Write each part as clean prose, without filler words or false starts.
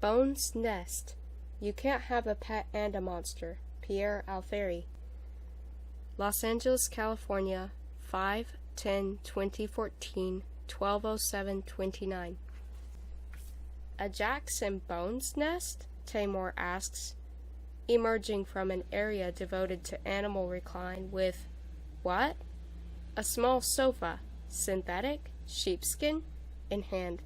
Bones Nest. You can't have a pet and a monster. Pierre Alfieri. Los Angeles, California, 5/10/2014, 12:07:29. A Jackson Bones Nest? Tamor asks, emerging from an area devoted to animal recline with, what? A small sofa, synthetic, sheepskin, in hand.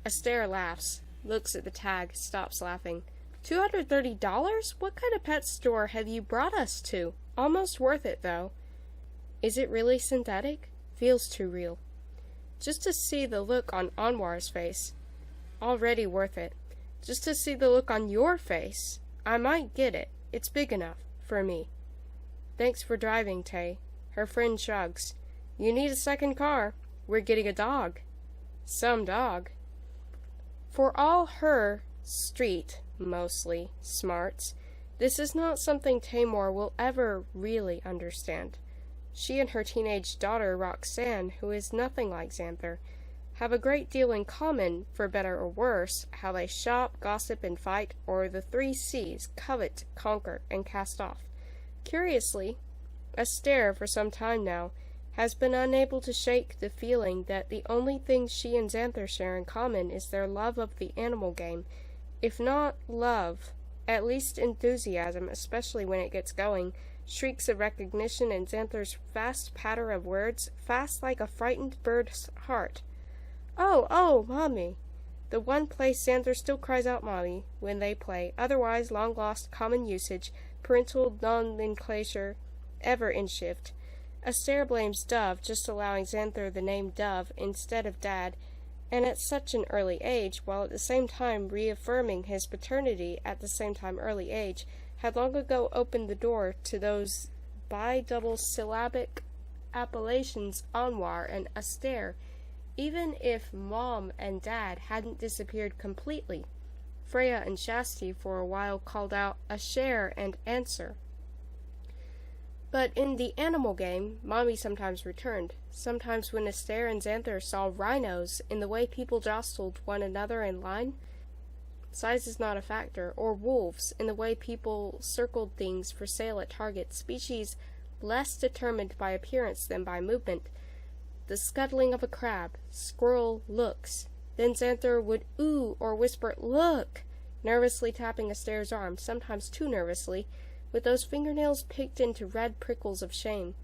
Astaire laughs, looks at the tag, stops laughing. $230? What kind of pet store have you brought us to? Almost worth it, though. Is it really synthetic? Feels too real. Just to see the look on Anwar's face. Already worth it. Just to see the look on your face. I might get it. It's big enough. For me. Thanks for driving, Tay. Her friend shrugs. You need a second car. We're getting a dog. Some dog. For all her street, mostly, smarts, this is not something Tamor will ever really understand. She and her teenage daughter, Roxanne, who is nothing like Xanther, have a great deal in common, for better or worse, how they shop, gossip, and fight, or the 3 C's, covet, conquer, and cast off. Curiously, Astaire, for some time now, has been unable to shake the feeling that the only thing she and Xanther share in common is their love of the animal game. If not love, at least enthusiasm, especially when it gets going, shrieks of recognition and Xanther's fast patter of words, fast like a frightened bird's heart. Oh, Mommy! The one place Xanther still cries out Mommy when they play, otherwise long-lost common usage, parental nomenclature, ever in shift. Astaire blames Dove, just allowing Xanther the name Dove instead of Dad, and at such an early age, while at the same time reaffirming his paternity at the same time early age, had long ago opened the door to those bi-double-syllabic appellations Anwar and Astaire, even if Mom and Dad hadn't disappeared completely. Freya and Shasti for a while called out Asher and Answer. But in the animal game, Mommy sometimes returned, sometimes when Astaire and Xanther saw rhinos in the way people jostled one another in line. Size is not a factor, or wolves in the way people circled things for sale at Target, species less determined by appearance than by movement. The scuttling of a crab, squirrel looks. Then Xanther would ooh or whisper, look, nervously tapping Astaire's arm, sometimes too nervously, with those fingernails picked into red prickles of shame.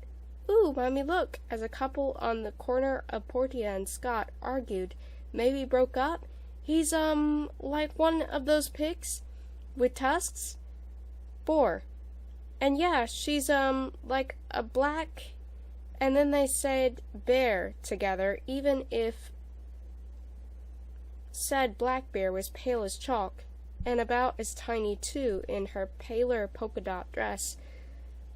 Ooh, Mommy, look, as a couple on the corner of Portia and Scott argued, maybe broke up. He's, like one of those pigs with tusks? Boar. And yeah, she's, like a black... And then they said bear together, even if said black bear was pale as chalk, and about as tiny, too, in her paler polka-dot dress.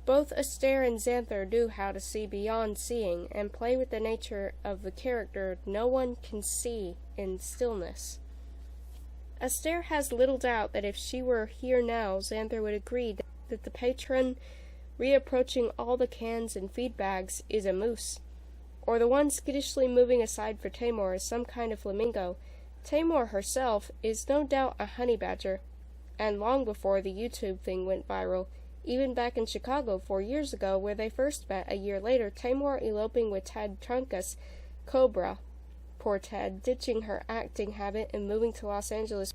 Both Astaire and Xanther knew how to see beyond seeing, and play with the nature of the character no one can see in stillness. Astaire has little doubt that if she were here now, Xanther would agree that the patron reapproaching all the cans and feed bags is a moose, or the one skittishly moving aside for Tamor is some kind of flamingo. Tamor herself is no doubt a honey badger, and long before the YouTube thing went viral, even back in Chicago 4 years ago where they first met a year later, Tamor eloping with Ted Trunkus, Cobra, poor Ted, ditching her acting habit and moving to Los Angeles,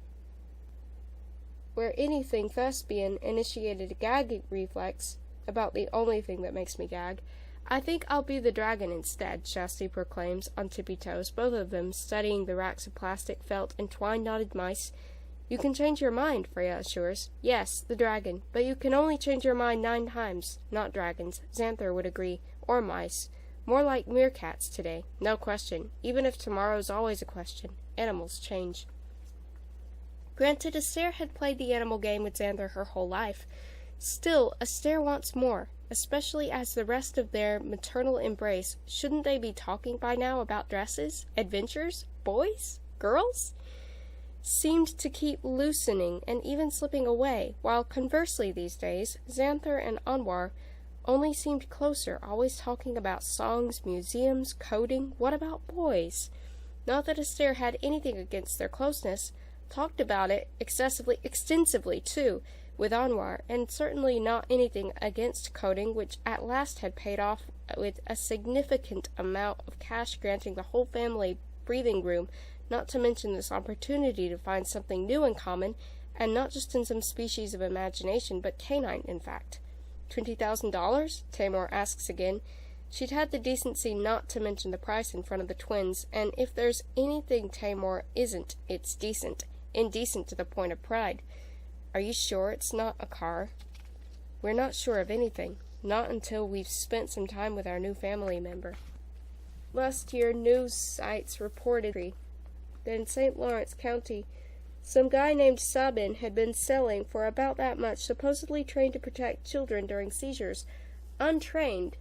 where anything thespian initiated a gag reflex, about the only thing that makes me gag. I think I'll be the dragon instead, Shasti proclaims, on tippy toes, both of them studying the racks of plastic, felt, and twine-knotted mice. You can change your mind, Freya assures. Yes, the dragon, but you can only change your mind 9 times. Not dragons, Xanther would agree, or mice. More like meerkats today, no question. Even if tomorrow's always a question. Animals change. Granted, Astaire had played the animal game with Xanther her whole life. Still, Astaire wants more, especially as the rest of their maternal embrace. Shouldn't they be talking by now about dresses, adventures, boys, girls? Seemed to keep loosening and even slipping away, while conversely these days, Xanther and Anwar only seemed closer, always talking about songs, museums, coding. What about boys? Not that Astaire had anything against their closeness, Talked about it extensively, too, with Anwar, and certainly not anything against coding, which at last had paid off with a significant amount of cash, granting the whole family breathing room, not to mention this opportunity to find something new in common, and not just in some species of imagination, but canine, in fact. $20,000? Tamor asks again. She'd had the decency not to mention the price in front of the twins, and if there's anything Tamor isn't, it's decent. Indecent to the point of pride. Are you sure it's not a car? We're not sure of anything. Not until we've spent some time with our new family member. Last year, news sites reported that in St. Lawrence County, some guy named Sabin had been selling for about that much, supposedly trained to protect children during seizures. Untrained,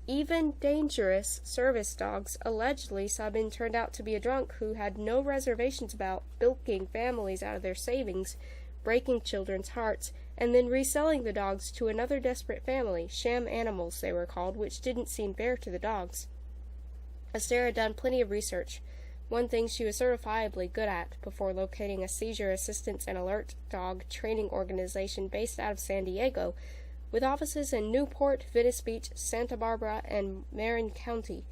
even dangerous service dogs. Allegedly, Sabin turned out to be a drunk who had no reservations about bilking families out of their savings, breaking children's hearts, and then reselling the dogs to another desperate family. Sham animals, they were called, which didn't seem fair to the dogs. Astaire had done plenty of research, one thing she was certifiably good at, before locating a seizure assistance and alert dog training organization based out of San Diego, with offices in Newport, Venice Beach, Santa Barbara, and Marin County.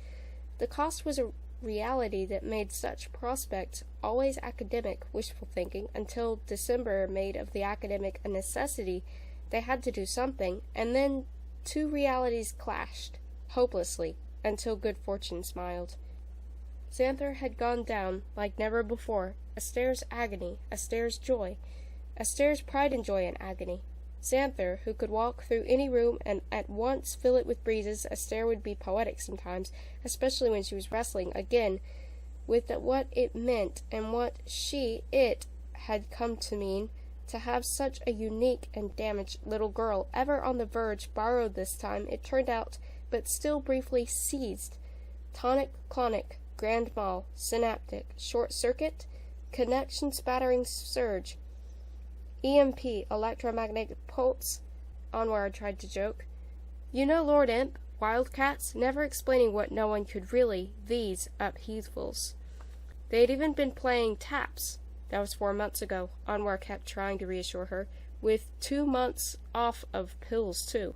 The cost was a reality that made such prospects always academic wishful thinking, until December made of the academic a necessity. They had to do something, and then two realities clashed, hopelessly, until good fortune smiled. Xanther had gone down like never before. Astaire's agony, Astaire's joy, Astaire's pride and joy and agony. Xanther, who could walk through any room and at once fill it with breezes. Astaire would be poetic sometimes, especially when she was wrestling again with what it meant and what it had come to mean to have such a unique and damaged little girl, ever on the verge, borrowed this time, it turned out, but still briefly seized. Tonic, clonic, grand mal, synaptic, short circuit, connection spattering surge, EMP, electromagnetic pulse, Anwar tried to joke. You know Lord Imp, wildcats, never explaining what no one could really, these upheavals. They'd even been playing taps. That was 4 months ago, Anwar kept trying to reassure her, with 2 months off of pills, too.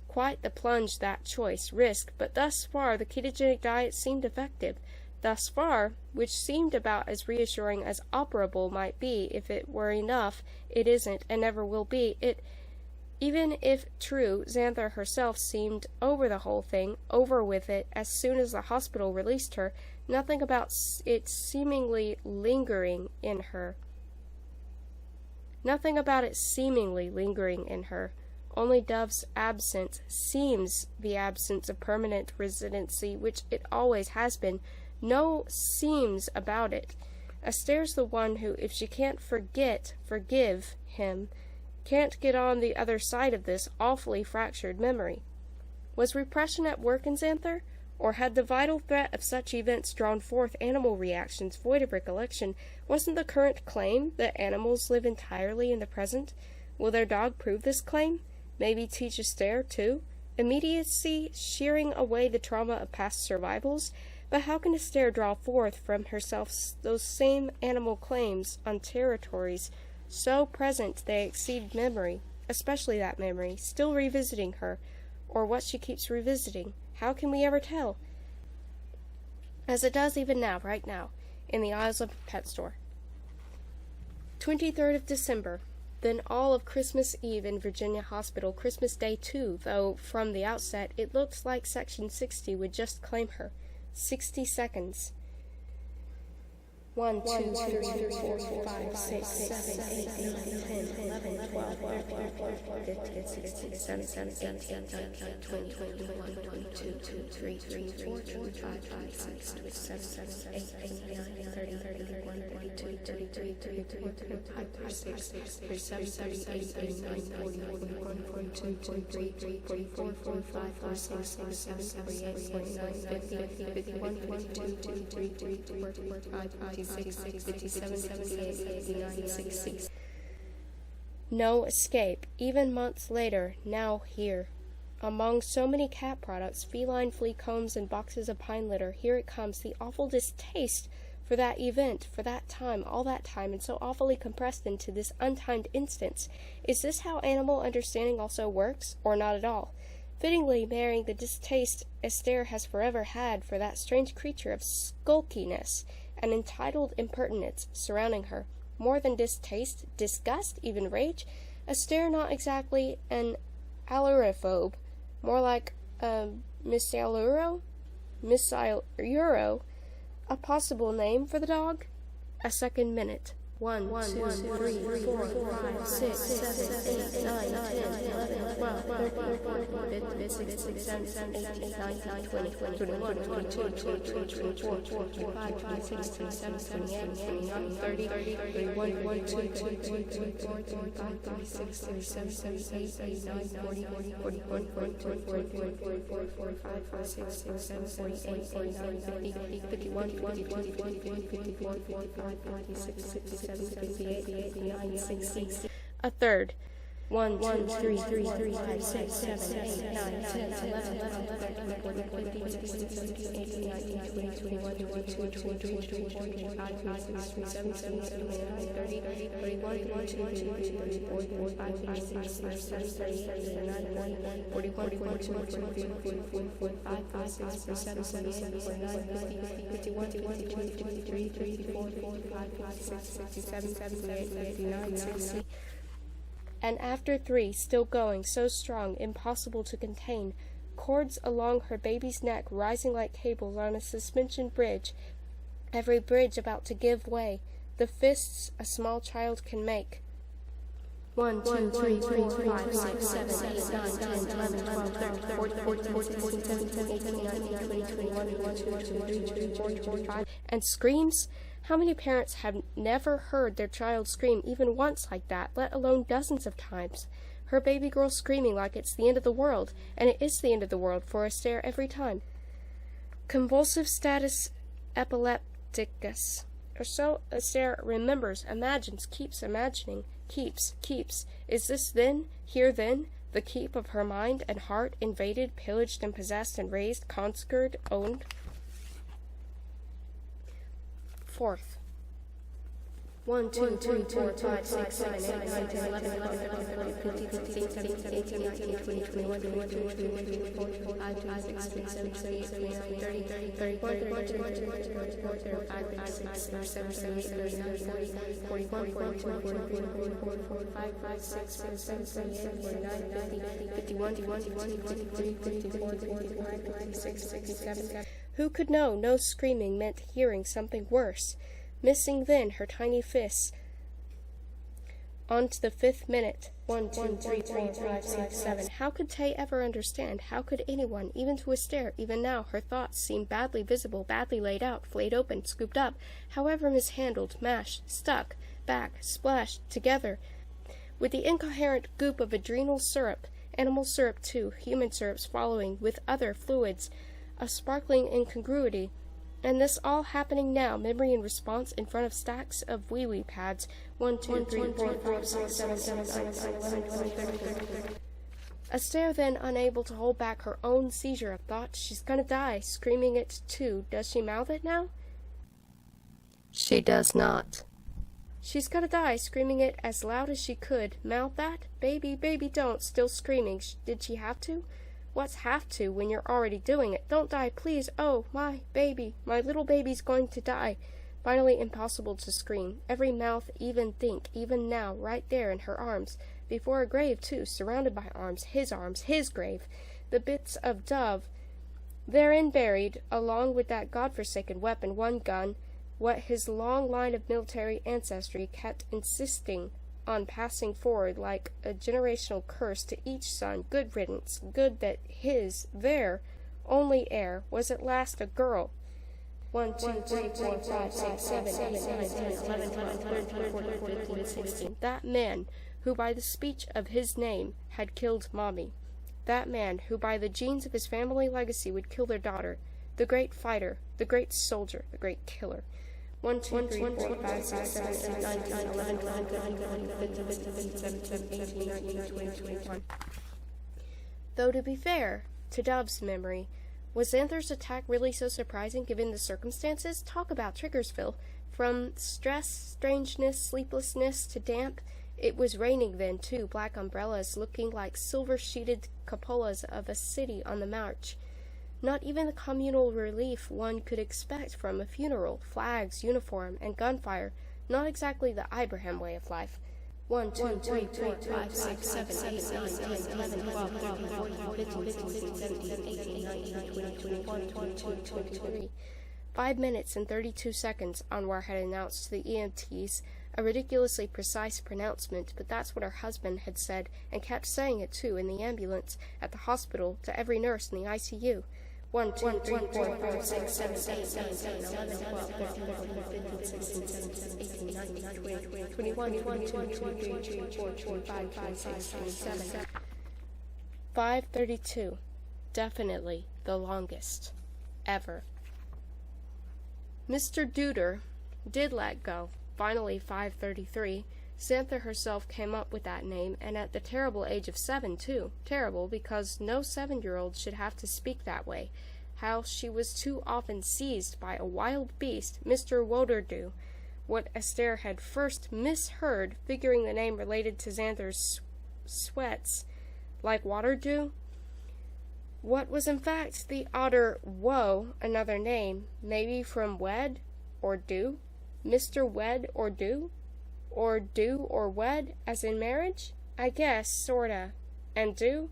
Quite the plunge, that choice, risk, but thus far the ketogenic diet seemed effective. Thus far, which seemed about as reassuring as operable might be. If it were enough, it isn't, and never will be. Even if true, Xanther herself seemed over the whole thing, over with it, as soon as the hospital released her. Nothing about it seemingly lingering in her. Nothing about it seemingly lingering in her. Only Dove's absence seems the absence of permanent residency, which it always has been. No seems about it. Astaire's the one who, if she can't forgive him, can't get on the other side of this awfully fractured memory. Was repression at work in Xanther? Or had the vital threat of such events drawn forth animal reactions void of recollection? Wasn't the current claim that animals live entirely in the present? Will their dog prove this claim? Maybe teach Astaire, too? Immediacy shearing away the trauma of past survivals? But how can Astaire draw forth from herself those same animal claims on territories so present they exceed memory, especially that memory, still revisiting her, or what she keeps revisiting? How can we ever tell? As it does even now, right now, in the aisles of a pet store. 23rd of December. Then all of Christmas Eve in Virginia Hospital, Christmas Day too, though from the outset it looked like Section 60 would just claim her. 60 seconds. 1, 2, 3, 4, 5, 6, 7, 8, 9, 10, 11, 12, 13, 14, 15, 16, 17, 18, 19, 20, 21, 22, 23, 24, 25, 26, 27, 28, 29, 30, 31, 32, 33, 34, 35, 36, 37, 38, 39, 40, 41, 42, 43, 44, 45, 46, 47, 48, 49, 50, 51, 52, 53, 54, 55, 56, 57, 58, 59, 60. No escape, even months later, now here. Among so many cat products, feline flea combs and boxes of pine litter, here it comes, the awful distaste for that event, for that time, all that time, and so awfully compressed into this untimed instance. Is this how animal understanding also works, or not at all? Fittingly marrying the distaste Esther has forever had for that strange creature of skulkiness and entitled impertinence surrounding her. More than distaste, disgust, even rage, Esther not exactly an allurophobe, more like a misalluro, a possible name for the dog? A second minute. 1, 2, 3, 4, 5, 6, 7, 8, 9, 10, 11, 12, 13, 14, 15, 16, 17, 18, 19, 20, 21, 22, 23, 24, 25, 26, 27, 28, 29, 30, 31, 32, 33, 34, 35, 36, 37, 38, 39, 40, 41, 42, 43, 44, 45, 46, 47, 48, 49, 50, 51, 52, 53, 54, 55, 56, 57, 58, 59, 60. A third. 1, 2, 3, 5, 6, 7, 8, 9, 10, 11, 12, 13, 14, 15, 16, 17, 18, 19, 20, 21, 22, 23, 24, 25, 26, 27, 28, 30, 31, 32, 33, 34, 35, 36, 37, 38, 39, 40, 41, 42, 43, 44, 45, 46, 47, 48, 49, 50, 51, 52, 53, 54, 55, 56, 57, 58, 59, 60. And after 3, still going, so strong, impossible to contain, cords along her baby's neck rising like cables on a suspension bridge, every bridge about to give way, the fists a small child can make. 1, 2, 3, 4, 5, 6, 7, 8, 9, 10, 11, 12, 13, 14, 16, 17, 18, 19, 20, 21, 22, 23, 24, 25, and screams? How many parents have never heard their child scream even once like that, let alone dozens of times? Her baby girl screaming like it's the end of the world, and it is the end of the world for Esther every time. Convulsive status epilepticus. Or so Esther remembers, imagines, keeps imagining, keeps. Is this then, here then, the keep of her mind and heart invaded, pillaged and possessed and raised, conquered, owned? Fourth. 1, 2, 3, 4, 5, 6, 7, 8, 9, 10, 11, 12, 13, 14, 15, 16, 17, 18, 19, 20, 21, 22, 23, 24, 25, 26, 27, 28, 29, 30, 31, 32, 34, 35, 36, 37, 38, 39, 40, 41, 42, 43, 44, 45, 46, 47, 48, 49, 50, 51, 52, 53, 54, 55, 56, 57. Who could know no screaming meant hearing something worse? Missing then her tiny fists. On to the 5th minute. 1, 2, 3, 4, 5, 6, 7. How could Tay ever understand? How could anyone, even to Esther, even now, her thoughts seem badly visible, badly laid out, flayed open, scooped up, however mishandled, mashed, stuck, back, splashed, together, with the incoherent goop of adrenal syrup, animal syrup too, human syrups following, with other fluids, a sparkling incongruity. And this all happening now, memory and response, in front of stacks of wee-wee pads. 1, 2, 3, 4, 5, 6, 7, 8, 9, 10, 11, 12, 13. Esther then unable to hold back her own seizure of thought. She's gonna die, screaming it too. Does she mouth it now? She does not. She's gonna die, screaming it as loud as she could. Mouth that? Baby, baby, don't. Still screaming. Did she have to? What's have to when you're already doing it? Don't die, please. Oh, my baby. My little baby's going to die. Finally impossible to scream. Every mouth even think, even now, right there in her arms. Before a grave, too, surrounded by arms, his grave. The bits of dove therein buried, along with that godforsaken weapon, one gun, what his long line of military ancestry kept insisting on passing forward like a generational curse to each son. Good riddance. Good that his, their, only heir was at last a girl. 1, 2, 3, 4, 5, 6, 7, 8, 9, 10, 11, 12, 13, 14, 15, 16. That man who by the speech of his name had killed Mommy. That man who by the genes of his family legacy would kill their daughter. The great fighter, the great soldier, the great killer. 1, 2, 3, 4, 5, 6, 7, 8, 9, 10, 11, 12, 13, 14, 15, 16, 17, 18, 19, 20, 21. Though to be fair to Dove's memory, Was Xanther's attack really so surprising given the circumstances? Talk about Triggersville. From stress, strangeness, sleeplessness to damp. It was raining then, too, black umbrellas looking like silver-sheeted cupolas of a city on the march. Not even the communal relief one could expect from a funeral, flags, uniform, and gunfire. Not exactly the Ibrahim way of life. 1, 2, 3, 4, 5, 6, 7, 8, 9, 10, 11, 12, 13, 14, 15, 16, 17, 18, 19, 20, 21, 22, 23. 5 minutes and 32 seconds, Anwar had announced to the EMTs, a ridiculously precise pronouncement, but that's what her husband had said, and kept saying it too, in the ambulance, at the hospital, to every nurse in the ICU. 1, 2, 3, 4, 5, 6, 7, 8, 9, 10, 11, 12, 13, 14, 15, 16, 17, 18, 19, 20, 21, 22, 23, 24, 25, 26, 27. 5:32. Definitely the longest. Ever. Mr. Duder did let go. Finally, 5:33. Xanther herself came up with that name, and at the terrible age of 7, too. Terrible, because no 7-year-old should have to speak that way. How she was too often seized by a wild beast, Mr. Woderdew. What Esther had first misheard, figuring the name related to Xanther's sweats, like Waterdew. What was in fact the odder Woe, another name, maybe from wed or do? Mr. Wed or do? Or do or wed, as in marriage? I guess, sorta. And do?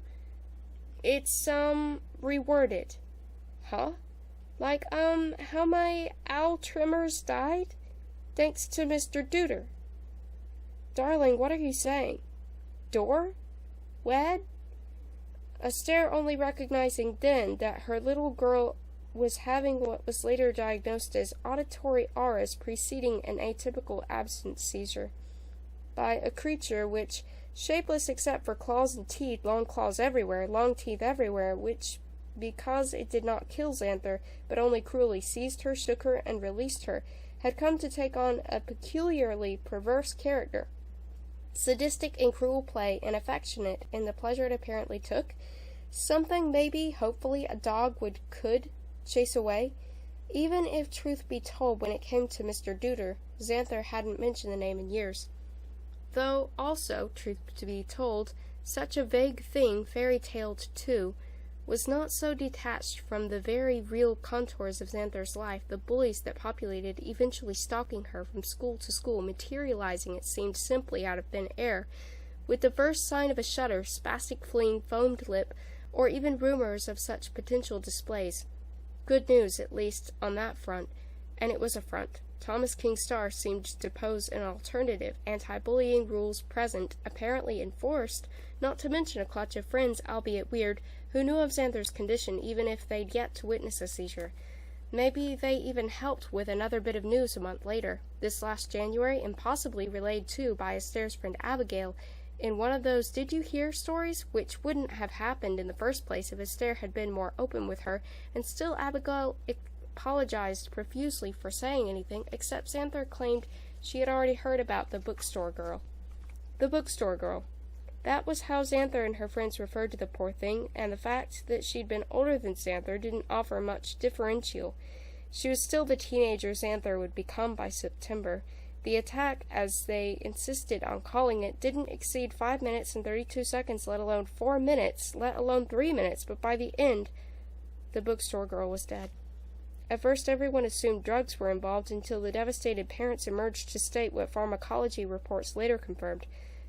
It's, reworded. Huh? Like, how my owl trimmers died? Thanks to Mr. Duder. Darling, what are you saying? Door? Wed? Esther only recognizing then that her little girl was having what was later diagnosed as auditory auras preceding an atypical absence seizure by a creature which, shapeless except for claws and teeth, long claws everywhere, long teeth everywhere, which, because it did not kill Xanther, but only cruelly seized her, shook her, and released her, had come to take on a peculiarly perverse character, sadistic in cruel play, and affectionate in the pleasure it apparently took, something maybe, hopefully, a dog could chase away. Even if truth be told, when it came to Mr. Duder, Xanther hadn't mentioned the name in years. Though, also, truth to be told, such a vague thing, fairy-taled too, was not so detached from the very real contours of Xanther's life, the bullies that populated, eventually stalking her from school to school, materializing, it seemed, simply out of thin air, with the first sign of a shudder, spastic fleeing, foamed lip, or even rumors of such potential displays. Good news, at least, on that front, and it was a front. Thomas King Starr seemed to pose an alternative, anti-bullying rules present, apparently enforced, not to mention a clutch of friends, albeit weird, who knew of Xanther's condition even if they'd yet to witness a seizure. Maybe they even helped with another bit of news a month later, this last January, and possibly relayed too by Esther's friend Abigail, in one of those did you hear stories, which wouldn't have happened in the first place if Esther had been more open with her, and still Abigail apologized profusely for saying anything, except Xanther claimed she had already heard about the bookstore girl. The bookstore girl. That was how Xanther and her friends referred to the poor thing, and the fact that she'd been older than Xanther didn't offer much differential. She was still the teenager Xanther would become by September. The attack, as they insisted on calling it, didn't exceed 5 minutes and 32 seconds, let alone 4 minutes, let alone 3 minutes, but by the end, the bookstore girl was dead. At first everyone assumed drugs were involved until the devastated parents emerged to state what pharmacology reports later confirmed.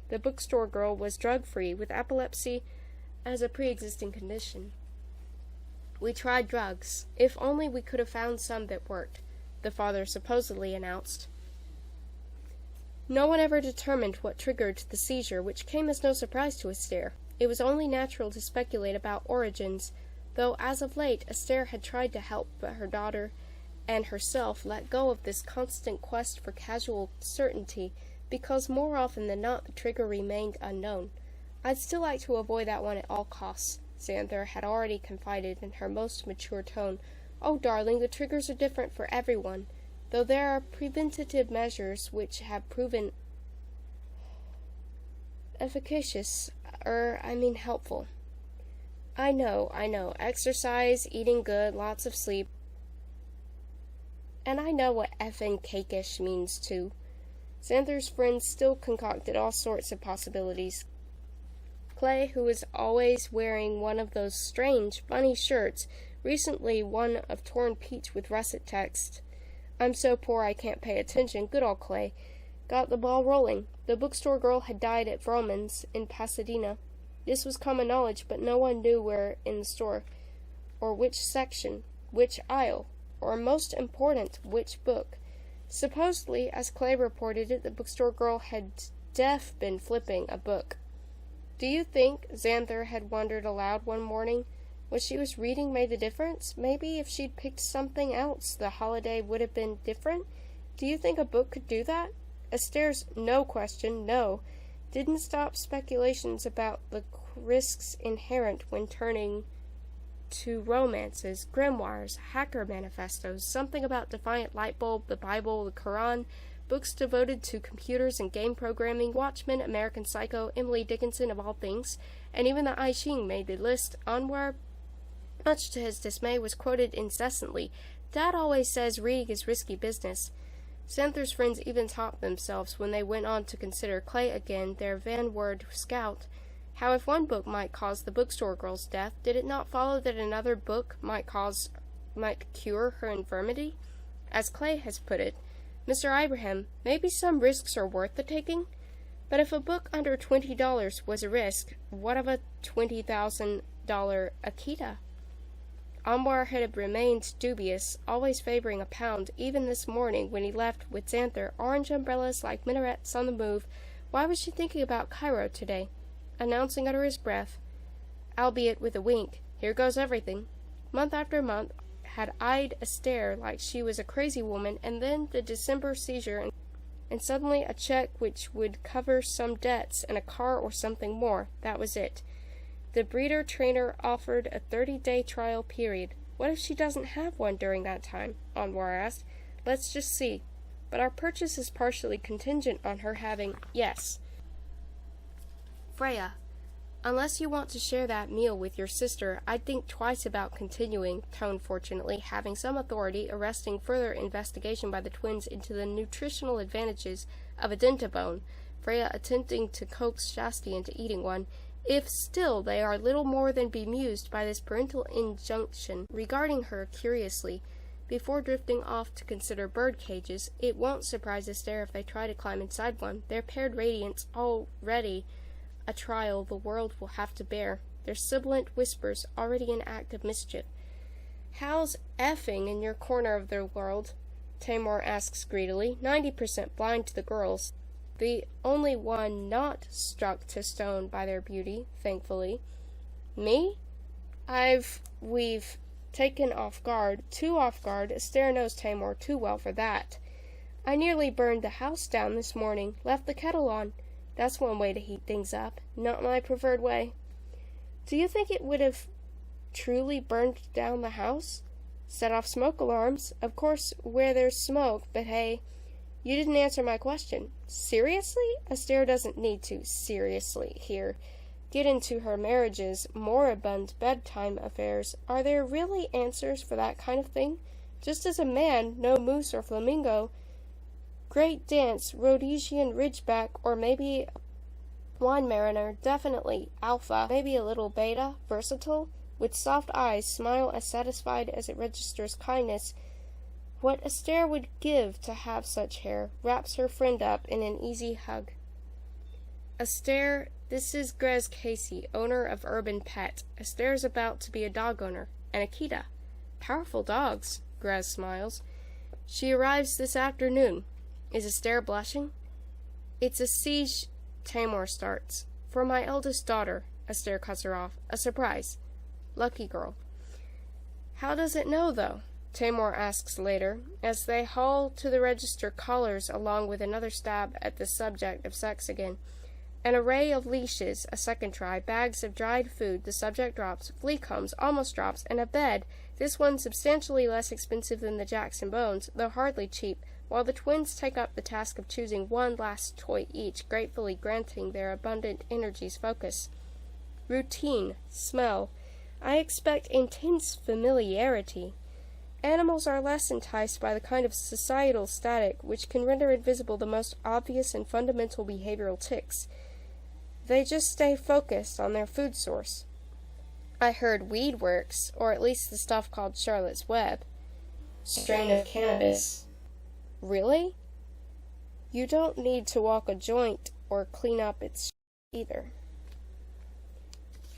The bookstore girl was drug-free, with epilepsy as a pre-existing condition. We tried drugs. If only we could have found some that worked, the father supposedly announced. No one ever determined what triggered the seizure, which came as no surprise to Esther. It was only natural to speculate about origins, though as of late Esther had tried to help but her daughter and herself let go of this constant quest for casual certainty, because more often than not the trigger remained unknown. I'd still like to avoid that one at all costs, Xanther had already confided in her most mature tone. Oh, darling, the triggers are different for everyone, though there are preventative measures which have proven efficacious, helpful. I know. Exercise, eating good, lots of sleep. And I know what effing cakish means too. Xander's friends still concocted all sorts of possibilities. Clay, who was always wearing one of those strange, funny shirts, recently one of torn peach with russet text, "I'm so poor I can't pay attention," good old Clay, got the ball rolling. The bookstore girl had died at Vroman's in Pasadena. This was common knowledge, but no one knew where in the store, or which section, which aisle, or most important, which book. Supposedly, as Clay reported it, the bookstore girl had been flipping a book. Do you think, Xander had wondered aloud one morning, what she was reading made a difference? Maybe if she'd picked something else, the holiday would have been different? Do you think a book could do that? Esther's no question, no, didn't stop speculations about the risks inherent when turning to romances, grimoires, hacker manifestos, something about Defiant Lightbulb, the Bible, the Quran, books devoted to computers and game programming, Watchmen, American Psycho, Emily Dickinson of all things, and even the I Ching made the list. Anwar, much to his dismay, was quoted incessantly. Dad always says reading is risky business. Xander's friends even taught themselves when they went on to consider Clay again their vanward scout. How if one book might cause the bookstore girl's death, did it not follow that another book might cure her infirmity? As Clay has put it, Mr. Ibrahim, maybe some risks are worth the taking? But if a book under $20 was a risk, what of a $20,000 Akita? Anwar had remained dubious, always favoring a pound, even this morning when he left with Xanther, orange umbrellas like minarets on the move. Why was she thinking about Cairo today? Announcing under his breath, albeit with a wink, "Here goes everything." Month after month had eyed Esther like she was a crazy woman, and then the December seizure, and suddenly a check which would cover some debts and a car or something more. That was it. The breeder-trainer offered a 30-day trial period. What if she doesn't have one during that time? Anwar asked. Let's just see. But our purchase is partially contingent on her having... Yes. Freya, unless you want to share that meal with your sister, I'd think twice about continuing, Tone fortunately having some authority, arresting further investigation by the twins into the nutritional advantages of a dentabone, Freya attempting to coax Shasti into eating one, if still they are little more than bemused by this parental injunction, regarding her curiously, before drifting off to consider bird cages. It won't surprise Esther if they try to climb inside one. Their paired radiance already a trial the world will have to bear, their sibilant whispers already an act of mischief. How's effing in your corner of the world? Tamor asks greedily, 90% blind to the girls, the only one not struck to stone by their beauty, thankfully. Me? We've taken off guard, too off guard. Esther knows Tamor too well for that. I nearly burned the house down this morning, left the kettle on. That's one way to heat things up. Not my preferred way. Do you think it would have truly burned down the house? Set off smoke alarms. Of course, where there's smoke, but hey, you didn't answer my question. Seriously? Esther doesn't need to, seriously, here, get into her marriage's moribund bedtime affairs. Are there really answers for that kind of thing? Just as a man, no moose or flamingo, great dance, Rhodesian Ridgeback, or maybe Wine Mariner, definitely Alpha, maybe a little Beta, versatile, with soft eyes, smile as satisfied as it registers kindness. What Esther would give to have such hair, wraps her friend up in an easy hug. Esther, this is Grez Casey, owner of Urban Pet. Esther's about to be a dog owner, and Akita. Powerful dogs, Grez smiles. She arrives this afternoon. Is Esther blushing? It's a siege, Tamor starts. For my eldest daughter, Esther cuts her off. A surprise. Lucky girl. How does it know, though? Tamor asks later, as they haul to the register collars along with another stab at the subject of sex again. An array of leashes, a second try, bags of dried food, the subject drops, flea combs, almost drops, and a bed, this one substantially less expensive than the Jackson Bones, though hardly cheap, while the twins take up the task of choosing one last toy each, gratefully granting their abundant energies focus. Routine, smell, I expect intense familiarity. Animals are less enticed by the kind of societal static which can render invisible the most obvious and fundamental behavioral tics. They just stay focused on their food source. I heard weed works, or at least the stuff called Charlotte's Web. Strain of cannabis. Really? You don't need to walk a joint or clean up its either.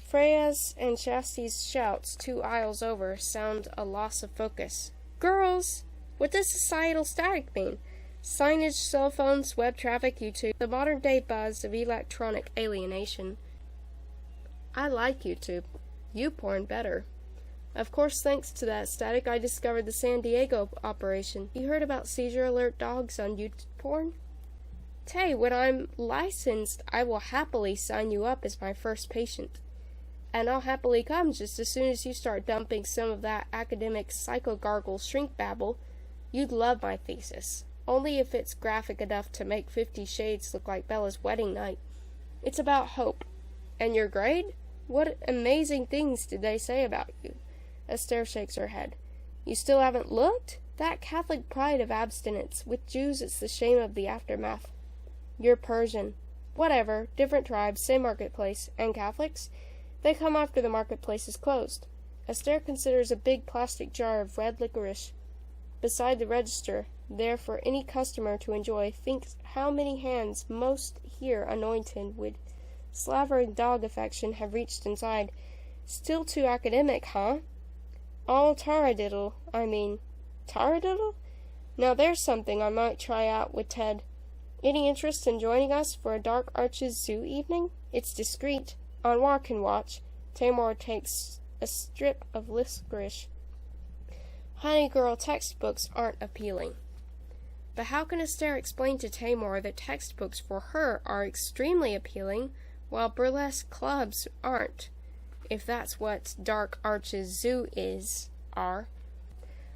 Freya's and Chastity's shouts 2 aisles over sound a loss of focus. Girls! What does societal static mean? Signage, cell phones, web traffic, YouTube, the modern-day buzz of electronic alienation. I like YouTube. YouPorn better. Of course, thanks to that static, I discovered the San Diego operation. You heard about seizure alert dogs on YouPorn? Tay, when I'm licensed, I will happily sign you up as my first patient. And I'll happily come just as soon as you start dumping some of that academic psycho-gargle shrink babble. You'd love my thesis. Only if it's graphic enough to make 50 Shades look like Bella's wedding night. It's about hope. And your grade? What amazing things did they say about you? Esther shakes her head. You still haven't looked? That Catholic pride of abstinence. With Jews, it's the shame of the aftermath. You're Persian. Whatever. Different tribes, same marketplace. And Catholics? They come after the marketplace is closed. Esther considers a big plastic jar of red licorice beside the register, there for any customer to enjoy. Thinks how many hands, most here anointed with slavering dog affection, have reached inside. Still too academic, huh? All taradiddle, I mean. Taradiddle? Now there's something I might try out with Ted. Any interest in joining us for a Dark Arches Zoo evening? It's discreet. Anwar can watch. Tamor takes a strip of licorice. Honey girl textbooks aren't appealing. But how can Esther explain to Tamor that textbooks for her are extremely appealing, while burlesque clubs aren't, if that's what Dark Arches Zoo are?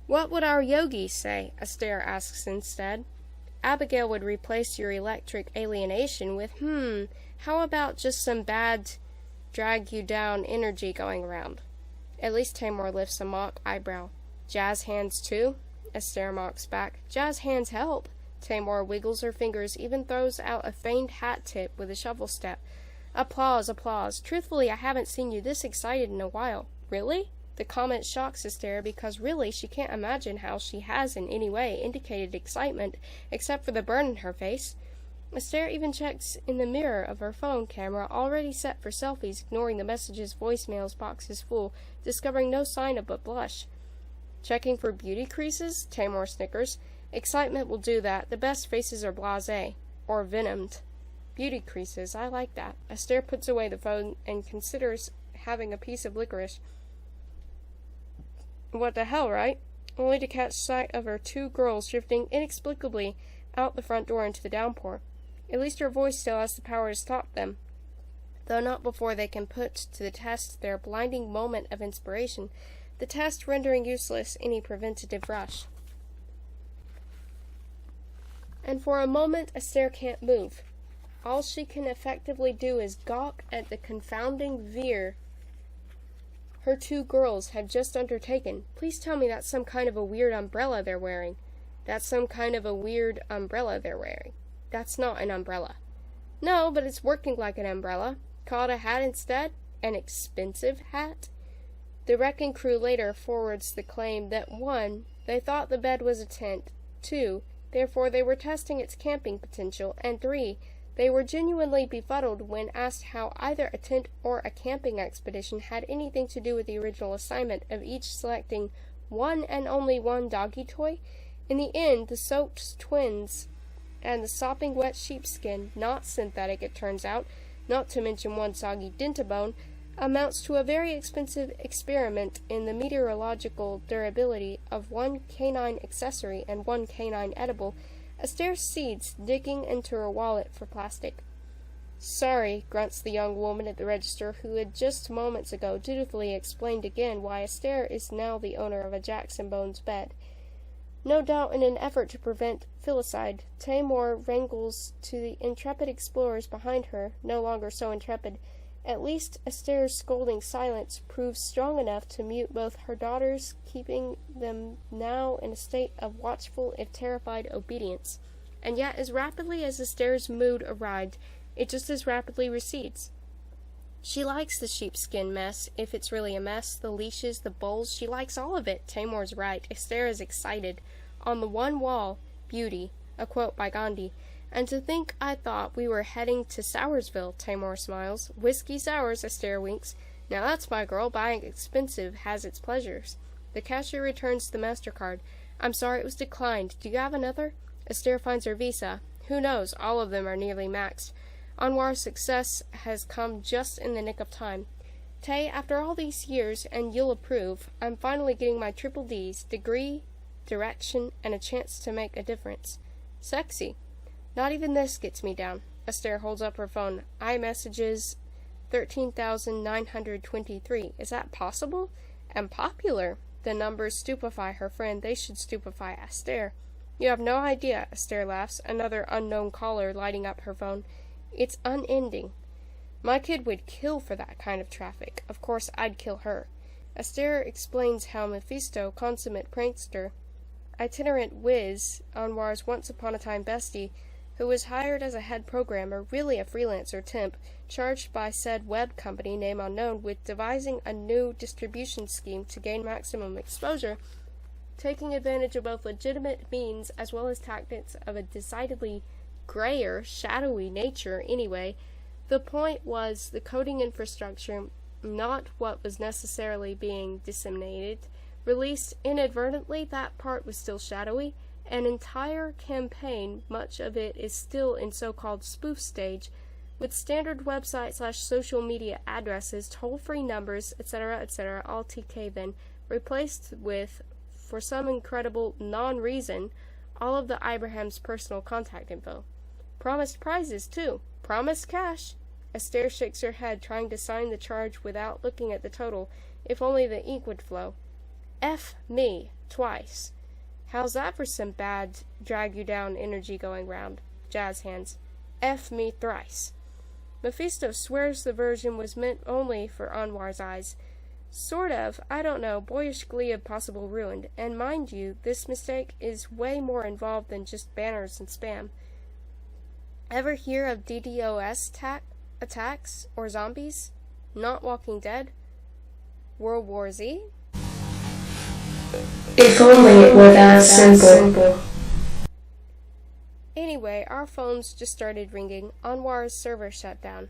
What would our yogis say? Esther asks instead. Abigail would replace your electric alienation with, how about just some bad drag-you-down energy going around? At least Tamor lifts a mock eyebrow. Jazz hands, too? Esther mocks back. Jazz hands help. Tamor wiggles her fingers, even throws out a feigned hat tip with a shovel step. Applause, applause. Truthfully, I haven't seen you this excited in a while. Really? The comment shocks Esther because really she can't imagine how she has in any way indicated excitement except for the burn in her face. Esther even checks in the mirror of her phone camera, already set for selfies, ignoring the messages, voicemails, boxes full, discovering no sign of but blush. Checking for beauty creases? Tamor snickers. Excitement will do that. The best faces are blasé. Or venomed. Beauty creases. I like that. Esther puts away the phone and considers having a piece of licorice. What the hell, right? Only to catch sight of her 2 girls drifting inexplicably out the front door into the downpour. At least her voice still has the power to stop them, though not before they can put to the test their blinding moment of inspiration, the test rendering useless any preventative rush. And for a moment Esther can't move. All she can effectively do is gawk at the confounding veer her 2 girls have just undertaken. Please tell me that's some kind of a weird umbrella they're wearing. That's some kind of a weird umbrella they're wearing. That's not an umbrella. No, but it's working like an umbrella. Call it a hat instead? An expensive hat? The wrecking crew later forwards the claim that 1. They thought the bed was a tent, 2. Therefore they were testing its camping potential, and 3. They were genuinely befuddled when asked how either a tent or a camping expedition had anything to do with the original assignment of each selecting one and only one doggy toy. In the end, the soaked twins and the sopping wet sheepskin, not synthetic it turns out, not to mention one soggy dentabone, amounts to a very expensive experiment in the meteorological durability of one canine accessory and one canine edible. Esther cedes, digging into her wallet for plastic. Sorry, grunts the young woman at the register, who had just moments ago dutifully explained again why Esther is now the owner of a Jackson Bones bed. No doubt in an effort to prevent filicide, Tamor wrangles to the intrepid explorers behind her, no longer so intrepid. At least Esther's scolding silence proved strong enough to mute both her daughters, keeping them now in a state of watchful, if terrified, obedience. And yet, as rapidly as Esther's mood arrived, it just as rapidly recedes. She likes the sheepskin mess, if it's really a mess, the leashes, the bowls, she likes all of it. Taymor's right. Esther is excited. On the one wall, beauty, a quote by Gandhi. And to think I thought we were heading to Soursville, Taymor smiles. Whiskey sours, Esther winks. Now that's my girl. Buying expensive has its pleasures. The cashier returns the MasterCard. I'm sorry it was declined. Do you have another? Esther finds her visa. Who knows? All of them are nearly maxed. Anwar's success has come just in the nick of time. Tay, after all these years, and you'll approve, I'm finally getting my triple Ds, degree, direction, and a chance to make a difference. Sexy. Not even this gets me down. Esther holds up her phone. iMessages 13,923. Is that possible? And popular. The numbers stupefy her friend. They should stupefy Esther. You have no idea, Esther laughs, another unknown caller lighting up her phone. It's unending. My kid would kill for that kind of traffic. Of course, I'd kill her. Esther explains how Mephisto, consummate prankster, itinerant whiz, Anwar's once-upon-a-time bestie, who was hired as a head programmer, really a freelancer temp, charged by said web company, name unknown, with devising a new distribution scheme to gain maximum exposure, taking advantage of both legitimate means as well as tactics of a decidedly grayer, shadowy nature anyway. The point was the coding infrastructure, not what was necessarily being disseminated. Released inadvertently, that part was still shadowy. An entire campaign, much of it is still in so-called spoof stage, with standard website/social media addresses, toll-free numbers, etc., all TK then, replaced with, for some incredible non-reason, all of the Abraham's personal contact info. Promised prizes, too. Promised cash. Esther shakes her head, trying to sign the charge without looking at the total, if only the ink would flow. F me, twice. How's that for some bad, drag-you-down energy going round? Jazz hands. F me thrice. Mephisto swears the version was meant only for Anwar's eyes. Sort of, I don't know, boyish glee of possible ruin, and mind you, this mistake is way more involved than just banners and spam. Ever hear of DDoS attacks or zombies? Not Walking Dead? World War Z? If only it were that simple. Anyway, our phones just started ringing. Anwar's server shut down.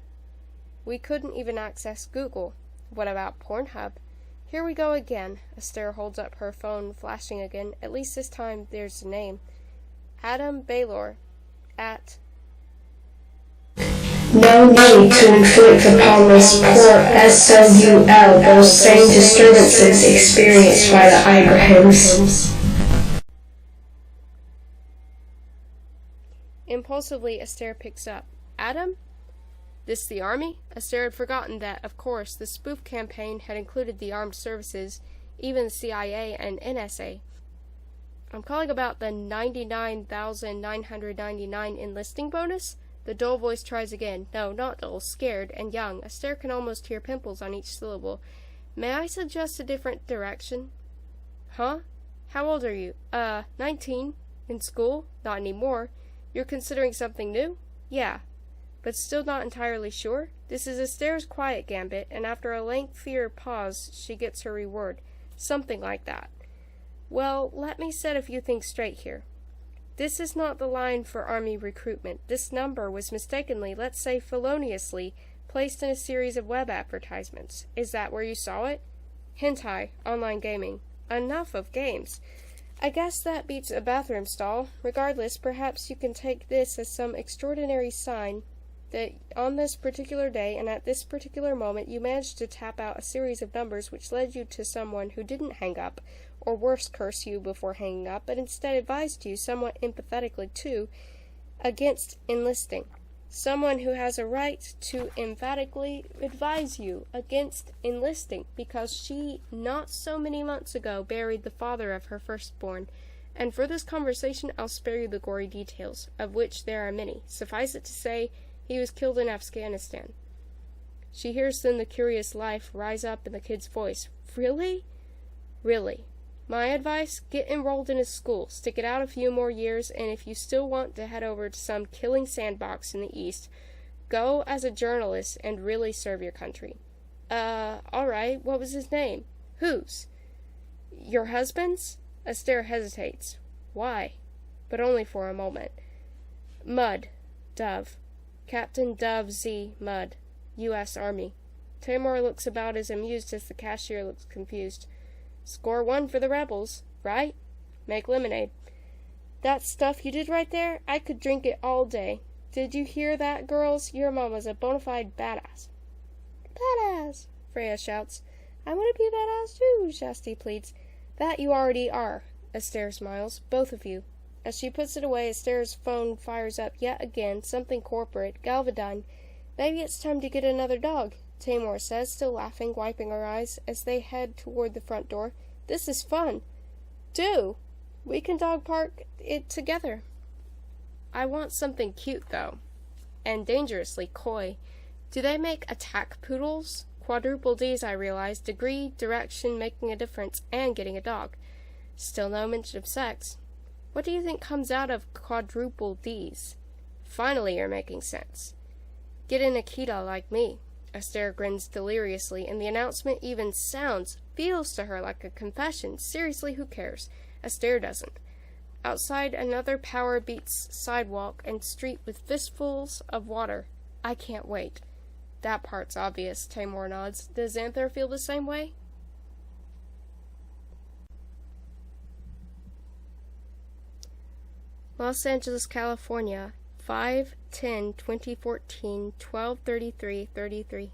We couldn't even access Google. What about Pornhub? Here we go again. Esther holds up her phone, flashing again. At least this time there's a name. Adam Baylor. At... No need to inflict upon this poor SWL those same disturbances experienced by the Abrahams. Impulsively, Esther picks up. Adam? This the army? Esther had forgotten that, of course, the spoof campaign had included the armed services, even the CIA and NSA. I'm calling about the 99,999 enlisting bonus? The dull voice tries again. No, not dull, scared and young. Esther can almost hear pimples on each syllable. May I suggest a different direction? Huh? How old are you? 19. In school? Not anymore. You're considering something new? Yeah. But still not entirely sure? This is Esther's quiet gambit, and after a lengthier pause, she gets her reward. Something like that. Well, let me set a few things straight here. This is not the line for army recruitment. This number was mistakenly, let's say feloniously, placed in a series of web advertisements. Is that where you saw it? Hentai, online gaming. Enough of games. I guess that beats a bathroom stall. Regardless, perhaps you can take this as some extraordinary sign that on this particular day and at this particular moment you managed to tap out a series of numbers which led you to someone who didn't hang up, or worse, curse you before hanging up, but instead advised you, somewhat empathetically too, against enlisting. Someone who has a right to emphatically advise you against enlisting, because she, not so many months ago, buried the father of her firstborn. And for this conversation I'll spare you the gory details, of which there are many. Suffice it to say, he was killed in Afghanistan. She hears then the curious life rise up in the kid's voice. Really? Really. My advice, get enrolled in a school, stick it out a few more years, and if you still want to head over to some killing sandbox in the East, go as a journalist and really serve your country. Alright, what was his name? Whose? Your husband's? Astaire hesitates. Why? But only for a moment. Mudd. Dove. Captain Dove Z. Mudd. U.S. Army. Tamor looks about as amused as the cashier looks confused. Score 1 for the rebels, right? Make lemonade. That stuff you did right there, I could drink it all day. Did you hear that, girls? Your mama's a bona fide badass. Badass, Freya shouts. I want to be a badass too, Shasti pleads. That you already are, Astaire smiles. Both of you. As she puts it away, Astaire's phone fires up yet again, something corporate, Galvadine. Maybe it's time to get another dog, Tamor says, still laughing, wiping her eyes, as they head toward the front door. This is fun. Do. We can dog park it together. I want something cute, though, and dangerously coy. Do they make attack poodles? Quadruple Ds, I realize. Degree, direction, making a difference, and getting a dog. Still no mention of sex. What do you think comes out of quadruple Ds? Finally, you're making sense. Get an Akita like me. Astaire grins deliriously, and the announcement even feels to her like a confession. Seriously, who cares? Astaire doesn't. Outside, another power beats sidewalk and street with fistfuls of water. I can't wait. That part's obvious, Tamor nods. Does Xanthar feel the same way? Los Angeles, California, 5/10/2014, 12:33:33.